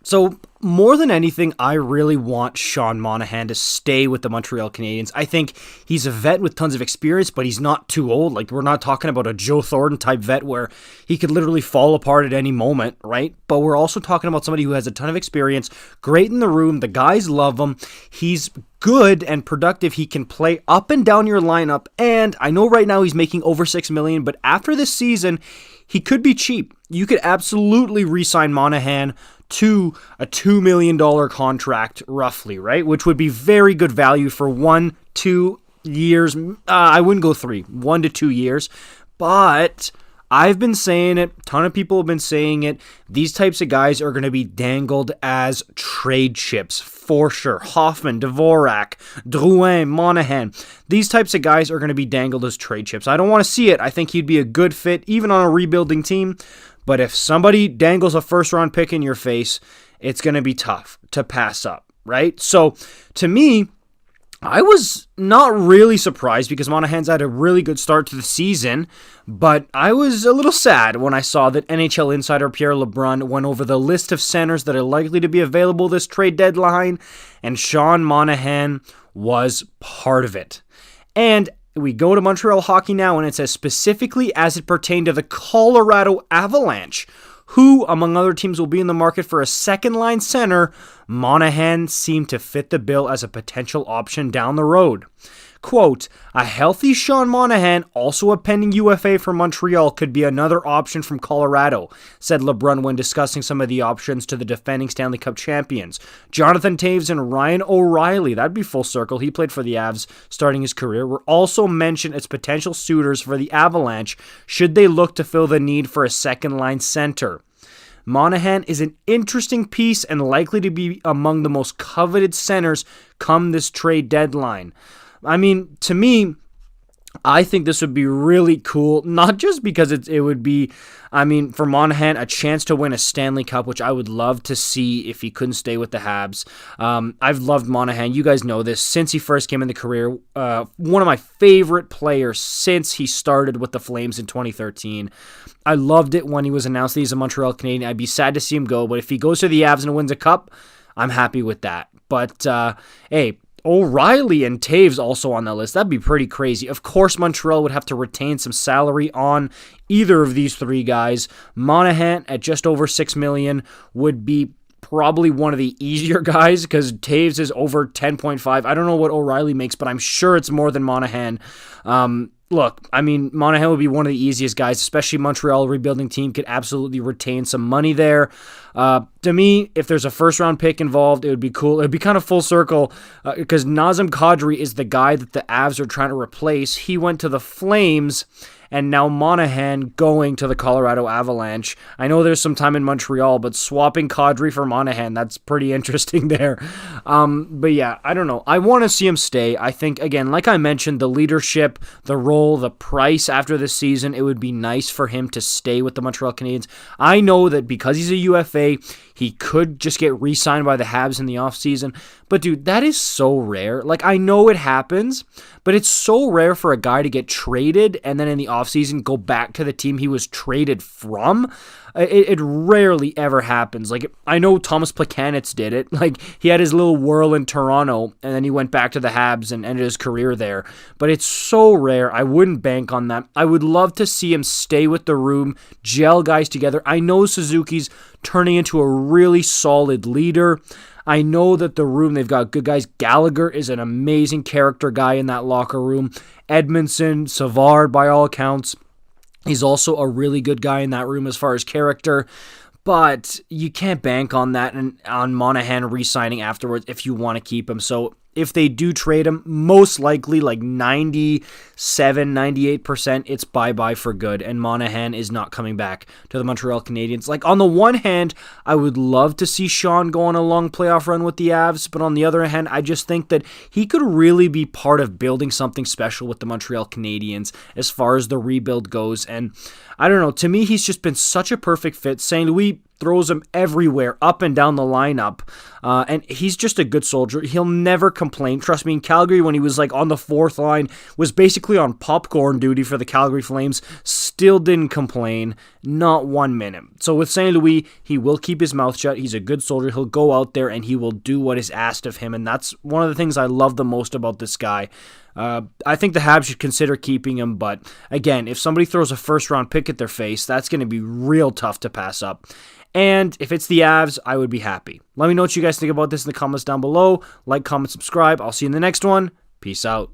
So, more than anything, I really want Sean Monahan to stay with the Montreal Canadiens. I think he's a vet with tons of experience, but he's not too old. Like, we're not talking about a Joe Thornton type vet where he could literally fall apart at any moment, right? But we're also talking about somebody who has a ton of experience, great in the room, the guys love him, he's good and productive, he can play up and down your lineup, and I know right now he's making over $6 million, but after this season, he could be cheap. You could absolutely re-sign Monahan to a $2 million contract, roughly, right? Which would be very good value for 1-2 years. I wouldn't go 3, 1 to 2 years. But I've been saying it. A ton of people have been saying it. These types of guys are going to be dangled as trade chips for sure. Hoffman, Dvorak, Drouin, Monahan. These types of guys are going to be dangled as trade chips. I don't want to see it. I think he'd be a good fit, even on a rebuilding team. But if somebody dangles a first-round pick in your face, it's going to be tough to pass up, right? So, to me, I was not really surprised because Monahan's had a really good start to the season, but I was a little sad when I saw that NHL insider Pierre LeBrun went over the list of centers that are likely to be available this trade deadline, and Sean Monahan was part of it. And we go to Montreal Hockey now, and it says specifically as it pertained to the Colorado Avalanche, who, among other teams, will be in the market for a second-line center. Monahan seemed to fit the bill as a potential option down the road. Quote, a healthy Sean Monahan, also a pending UFA for Montreal, could be another option from Colorado, said LeBrun when discussing some of the options to the defending Stanley Cup champions. Jonathan Toews and Ryan O'Reilly, that'd be full circle, he played for the Avs starting his career, were also mentioned as potential suitors for the Avalanche should they look to fill the need for a second-line center. Monahan is an interesting piece and likely to be among the most coveted centers come this trade deadline. I mean, to me, I think this would be really cool, not just because it would be, I mean, for Monahan, a chance to win a Stanley Cup, which I would love to see if he couldn't stay with the Habs. I've loved Monahan. You guys know this. Since he first came in the career, one of my favorite players since he started with the Flames in 2013. I loved it when he was announced that he's a Montreal Canadian. I'd be sad to see him go, but if he goes to the Avs and wins a cup, I'm happy with that. But, hey, O'Reilly and Toews also on that list. That'd be pretty crazy. Of course, Montreal would have to retain some salary on either of these three guys. Monahan at just over $6 million would be probably one of the easier guys because Toews is over 10.5. I don't know what O'Reilly makes, but I'm sure it's more than Monahan. Look, I mean, Monahan would be one of the easiest guys, especially Montreal rebuilding team could absolutely retain some money there. To me, if there's a first-round pick involved, it would be cool. It would be kind of full circle because Nazem Kadri is the guy that the Avs are trying to replace. He went to the Flames, and now Monahan going to the Colorado Avalanche. I know there's some time in Montreal, but swapping Kadri for Monahan, that's pretty interesting there. But yeah, I don't know. I want to see him stay. I think, again, like I mentioned, the leadership, the role, the price after this season, it would be nice for him to stay with the Montreal Canadiens. I know that because he's a UFA, he could just get re-signed by the Habs in the offseason. But dude, that is so rare. Like, I know it happens, but it's so rare for a guy to get traded and then in the offseason go back to the team he was traded from. It rarely ever happens. Like, I know Thomas Plekanec did it. Like, he had his little whirl in Toronto, and then he went back to the Habs and ended his career there. But it's so rare. I wouldn't bank on that. I would love to see him stay with the room, gel guys together. I know Suzuki's turning into a really solid leader. I know that the room, they've got good guys. Gallagher is an amazing character guy in that locker room. Edmondson, Savard, by all accounts, he's also a really good guy in that room as far as character. But you can't bank on that and on Monahan re-signing afterwards if you want to keep him. So if they do trade him, most likely like 97, 98%, it's bye-bye for good. And Monahan is not coming back to the Montreal Canadiens. Like, on the one hand, I would love to see Sean go on a long playoff run with the Avs. But on the other hand, I just think that he could really be part of building something special with the Montreal Canadiens as far as the rebuild goes. And I don't know, to me, he's just been such a perfect fit. St. Louis, throws him everywhere, up and down the lineup. And he's just a good soldier. He'll never complain. Trust me, in Calgary, when he was like on the fourth line, was basically on popcorn duty for the Calgary Flames, still didn't complain, not 1 minute. So with St. Louis, he will keep his mouth shut. He's a good soldier. He'll go out there and he will do what is asked of him. And that's one of the things I love the most about this guy. I think the Habs should consider keeping him, but again, if somebody throws a first-round pick at their face, that's going to be real tough to pass up. And if it's the Avs, I would be happy. Let me know what you guys think about this in the comments down below. Like, comment, subscribe. I'll see you in the next one. Peace out.